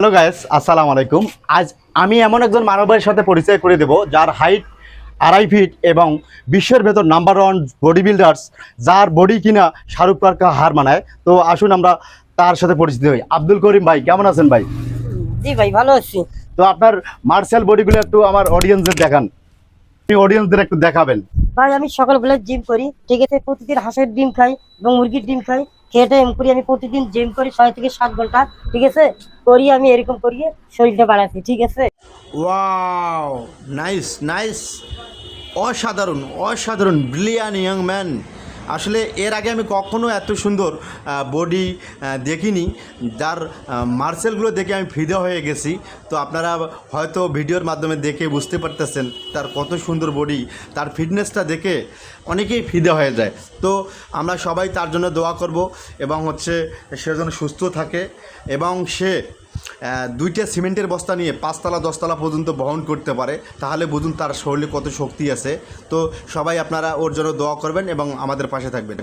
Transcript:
Hello guys, আসসালামু আলাইকুম। আজ আমি এমন একজন মানবের সাথে পরিচয় করে দেব যার হাইট 2.5 ফিট এবং বিশ্বের ভেতর নাম্বার ওয়ান বডি বিল্ডার্স, যার বডি কিনা শাহরুখ খানকে হার মানায়। তো আসুন আমরা তার সাথে পরিচিত হই। আব্দুল করিম ভাই, কেমন আছেন ভাই? জি ভাই, ভালো আছি। তো আপনার মার্শাল বডিগুলো একটু আমার অডিয়েন্সদের দেখান, আপনি অডিয়েন্সদের একটু দেখাবেন। ভাই আমি সকালবেলা জিম করি, ঠিক আছে। প্রতিদিন হাঁসের ডিম খাই এবং মুরগির ডিম খাই। খেয়ে এম করি, আমি প্রতিদিন জিম করি 6 থেকে 7 ঘন্টা, ঠিক আছে। করি আমি এরকম করিয়ে শরীরটা বাড়াচ্ছি, ঠিক আছে। ওয়াও, নাইস নাইস, অসাধারণ অসাধারণ, ব্রিলিয়ান ইয়াং ম্যান। আসলে এর আগে আমি কখনো এত সুন্দর বডি দেখিনি, যার মার্সেলগুলো দেখে আমি ফিদা হয়ে গেছি। তো আপনারা হয়তো ভিডিওর মাধ্যমে দেখে বুঝতে পারতেছেন তার কত সুন্দর বডি, তার ফিটনেসটা দেখে অনেকেই ফিদা হয়ে যায়। তো আমরা সবাই তার জন্য দোয়া করব এবং সে যেন সুস্থ থাকে এবং সে 2টা সিমেন্টের বস্তা নিয়ে 5তলা 10তলা পর্যন্ত বহন করতে পারে। তাহলে বুঝুন তার শরীরে কত শক্তি আছে। তো সবাই আপনারা ওর জন্য দোয়া করবেন এবং আমাদের পাশে থাকবেন।